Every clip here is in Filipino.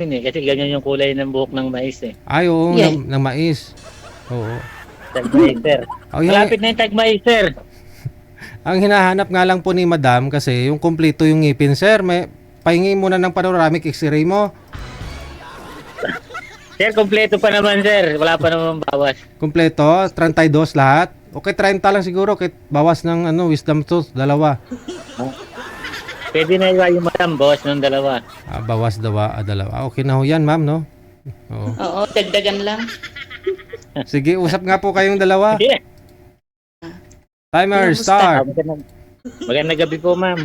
yun eh, kasi ganyan yung kulay ng buhok ng mais eh. Ay, oo, Yeah. na mais. Oo. Tagmaister. Oh, Malapit na yung tagmaister. ang hinahanap nga lang po ni Madam kasi yung kumpleto yung ngipin, sir. May pahingi muna ng panoramic x-ray mo. Sir, kompleto pa naman sir. Wala pa naman bawas. Kumpleto, 32 lahat. Okay, 30 lang siguro kahit bawas ng wisdom tooth, dalawa. Pwede na yung madam, boss ng dalawa. Bawas dalawa. Okay na ho yan, ma'am, no? Oo. Oo, dagdagan lang. Sige, usap nga po kayong dalawa. Sige. Timer, Kumusta? start. Magandang gabi po, ma'am.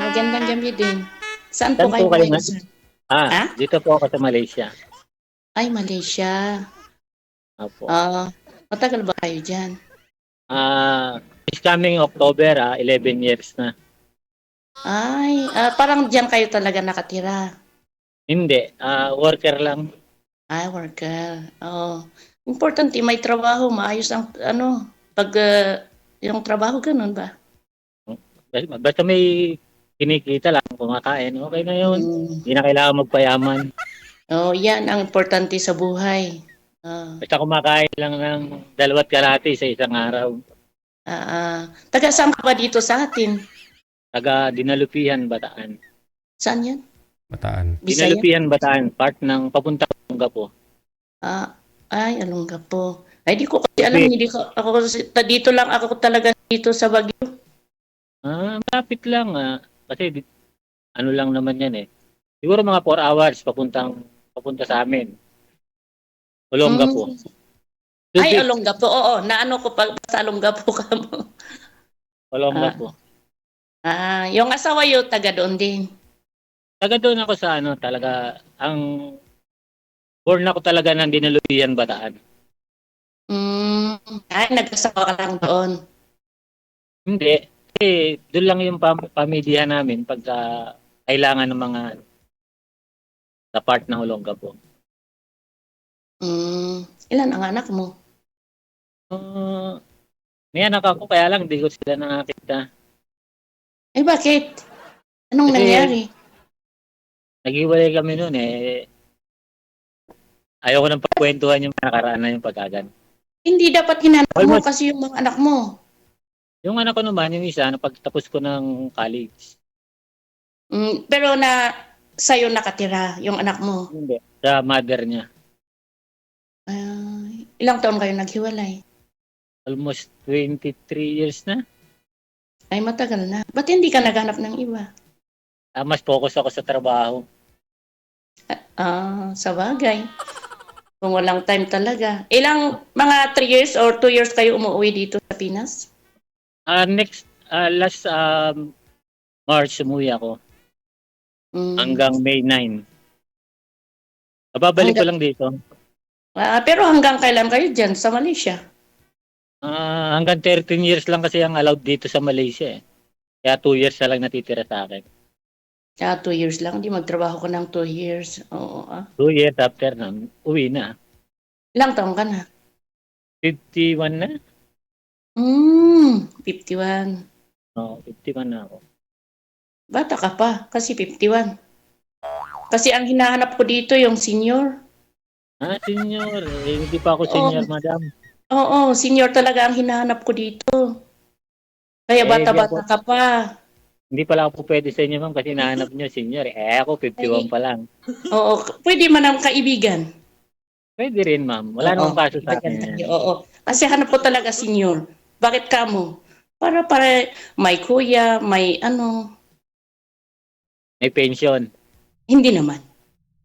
Magandang gabi din. Saan Saan po kayo po kayo, ngayon, ma'am? sir? Ah, dito po ako sa Malaysia. Ay, Malaysia. Opo. Matagal ba kayo dyan? This coming October, 11 years na. Ay, parang dyan kayo talaga nakatira. Hindi, worker lang. Ay, worker. Importante, may trabaho, maayos ang, pag yung trabaho, ganun ba? Basta may kinikita lang, kumakain, okay na yun. Hindi na kailangan magpayaman. Yan ang importante sa buhay. Basta kumakain lang ng 2 kalahati sa isang araw. Taga saan ka ba dito sa atin? Taga Dinalupihan, Bataan. Saan yan? Bataan. Bisaya? Dinalupihan, Bataan, part ng papuntang Olongapo. Ay, Olongapo. Ay, di ko kasi alam, hindi ko, dito lang ako talaga dito sa Baguio. Malapit lang. Kasi ano lang naman yan eh. Siguro mga 4 hours papunta sa amin. Olongapo. Ay, Olongapo. Oo, naano ko pag sa Olongapo ka mo. Olongapo. Yung asawa yo taga doon din. Taga doon ako sa talaga, born ako talaga ng Dinalupihan, Bataan. Ay, nag-asawa ka lang doon. Hindi. Kasi doon lang yung pamilya namin pagka kailangan ng mga sa part ng Olongapo. Ilan ang anak mo? May anak ako, kaya lang hindi ko sila nakakita. Ay, bakit? Anong Kasi nangyari? Naghiwalay kami noon eh. Ayaw ko nang pagkwentuhan yung nakaraan na yung pagkagan. Hindi dapat hinanap mo Almost. kasi yung mga anak mo. Yung anak ko naman, yung isa, pagtapos ko ng college. Pero sa'yo nakatira yung anak mo. Hindi. Sa mother niya. Ilang taon kayo naghiwalay? Almost 23 years na. Ay, matagal na. Ba't hindi ka naghanap ng iba? Mas focus ako sa trabaho. Sa bagay. Kung walang time talaga. Mga 3 years or 2 years kayo umuwi dito sa Pinas? Last March, umuwi ako. Hanggang May 9. Babalik ko lang dito. Pero hanggang kailan kayo dyan sa Malaysia? Hanggang 13 years lang kasi ang allowed dito sa Malaysia eh. Kaya 2 years na lang natitira sa akin. 2 years lang. Hindi magtrabaho ko ng 2 years. Oo. 2 years after na, uwi na. Ilang taon ka na? 51 na? 51. Oo, 51 na ako. Bata ka pa, kasi 51. Kasi ang hinahanap ko dito yung senior. Senior. Hindi pa ako senior, madam. Oo, senior talaga ang hinahanap ko dito. Kaya bata-bata ka pa. Hindi pala ako pwede sa inyo, ma'am, kasi nahanap nyo senior. Ako, 51 pa lang. Oo, pwede man ang kaibigan. Pwede rin, ma'am. Wala namang kaso sa akin. Oo. Kasi hanap ko talaga senior. Bakit ka mo? Para may kuya, may May pension. Hindi naman.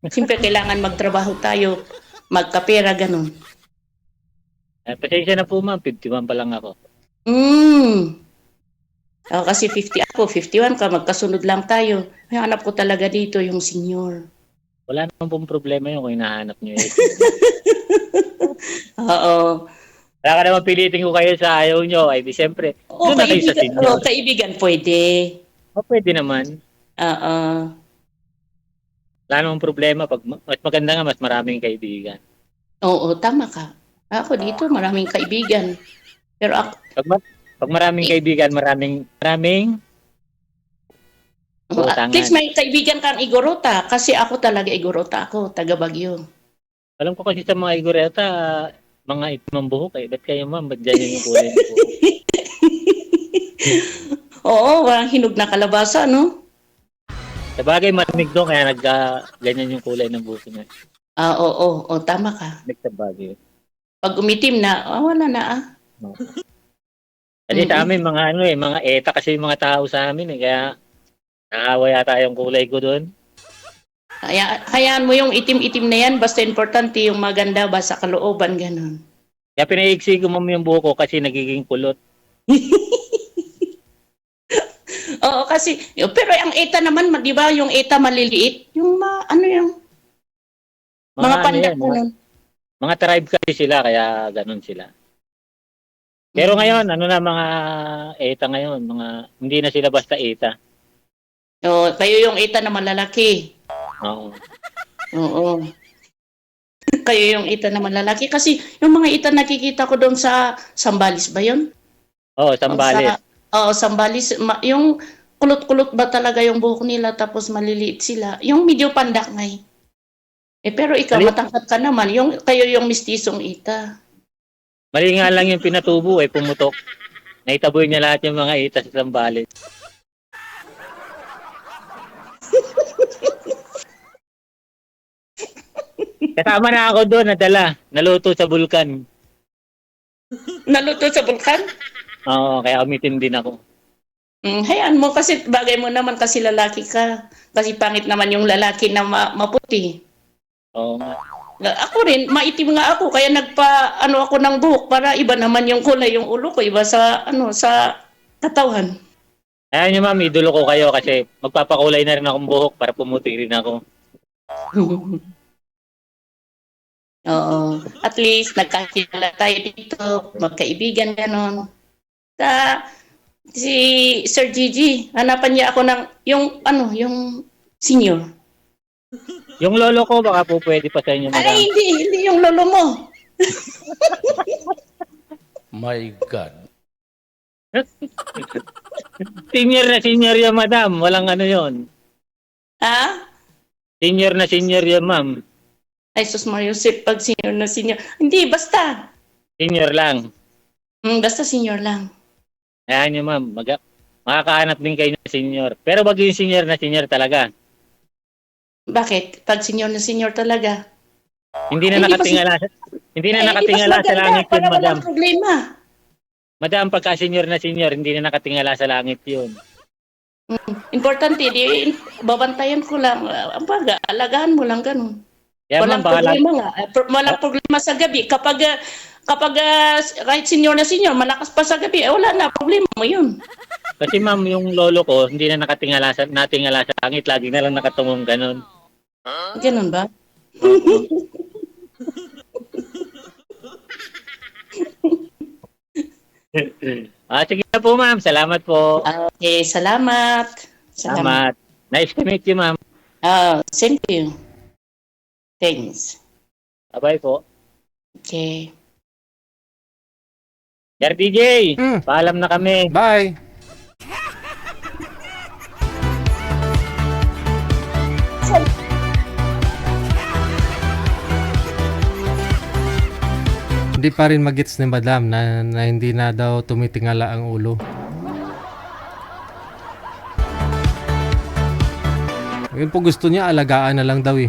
Siyempre kailangan magtrabaho tayo, magkapera, ganun. Pasensya na po, ma'am. 51 pa lang ako. Kasi 50 ako, 51 ka, magkasunod lang tayo. Hanap ko talaga dito yung senior. Wala naman pong problema yun kung hinahanap nyo eh. Oo. Wala ka naman pilitin ko kayo sa ayaw nyo. Ay, di siyempre. Oo, Doon na kayo sa senior. kaibigan pwede. Pwede naman. Oo. Wala namang problema. Mas maganda nga, mas maraming kaibigan. Oo, tama ka. Ako dito, maraming kaibigan. Pero ako, Pag maraming kaibigan, maraming At least may kaibigan kang Igorota kasi ako talaga Igorota ako, taga Baguio. Alam ko kasi sa mga Igoreta, mga itim ang buhok eh. Ba't kayo ma'am? Ba't ganyan yung kulay ng buhok? Oo, walang hinog na kalabasa, no? Sa bagay, malamig doon, kaya ganyan yung kulay ng buhok niya. Oo, tama ka. Malamig sa bagay. Pag umitim na, wala na No. Kasi sa amin, mga ETA kasi yung mga tao sa amin eh. Kaya nakawa yata yung kulay ko doon. Hayaan mo yung itim-itim na yan, basta importante yung maganda ba sa kalooban, ganun. Kaya pinaiksi ko ma'am yung buhok ko kasi nagiging kulot. Oo, kasi, pero ang ETA naman, di ba, yung ETA maliliit, yung mga pandak yan, ganun. mga tribe kasi sila, kaya ganun sila. Pero ngayon, mga ETA ngayon, hindi na sila basta ETA. Oo, kayo yung ETA na malalaki. Oo. Oo. Kayo yung ETA na malalaki. Kasi yung mga ETA nakikita ko doon sa Sambales ba yun? Oo, Sambales. Sambales. Yung kulot-kulot ba talaga yung buhok nila tapos maliliit sila. Yung medyo pandak ngay. Pero ikaw, matangkad ka naman. Kayo yung mistisong ETA. Mali nga lang yung pinatubo pumutok. Naitaboy niya lahat yung mga ETA sa Sambales. Kasama na ako doon, naluto sa bulkan. Naluto sa bulkan? Oo, kaya umitim din ako. Hayaan mo kasi bagay mo naman kasi lalaki ka. Kasi pangit naman yung lalaki na maputi. Oo nga. Ako rin, maitim nga ako kaya ako ng buhok para iba naman yung kulay yung ulo ko, iba sa katawan. Ayan nyo ma'am, idolo ko kayo kasi magpapakulay na rin akong buhok para pumuti rin ako. Oo. At least nagkakilala tayo dito, magkaibigan ganon. Si Sir Gigi, hanapan niya ako ng yung senior. Yung lolo ko, baka po pwede pa sa inyo. Ay, hindi yung lolo mo. My God. Senior yan, madam. Walang ano yon. Ha? Senior yan, ma'am. Ay, sus Mario, pag senior na senior. Hindi, basta. Senior lang. Basta senior lang. Ayan nyo, ma'am. Makakahanap din kayo ng senior. Pero wag yung senior na senior talaga. Bakit? Pag senior na senior talaga. Hindi na nakatingala sa langit yun, para madam. walang problema. Madam, pagka senior na senior, hindi na nakatingala sa langit yun. Importante, babantayan ko lang. Alagaan mo lang ganun. Kaya Walang ma'am, problema nga. Walang problema sa gabi. Kapag kahit senior na senior, malakas pa sa gabi, wala na, problema mo yun. Kasi ma'am, yung lolo ko, hindi na natingala sa langit. Lagi na lang nakatungong ganun. Ganun ba? Sige na po, ma'am. Salamat po. Okay, salamat. Salamat. Nice to meet you, ma'am. Same to you. Thanks. Bye-bye po. Okay. Sir DJ, paalam na kami. Bye! Hindi pa rin magets ni Madam na hindi na daw tumitingala ang ulo. Yun po gusto niya, alagaan na lang daw eh.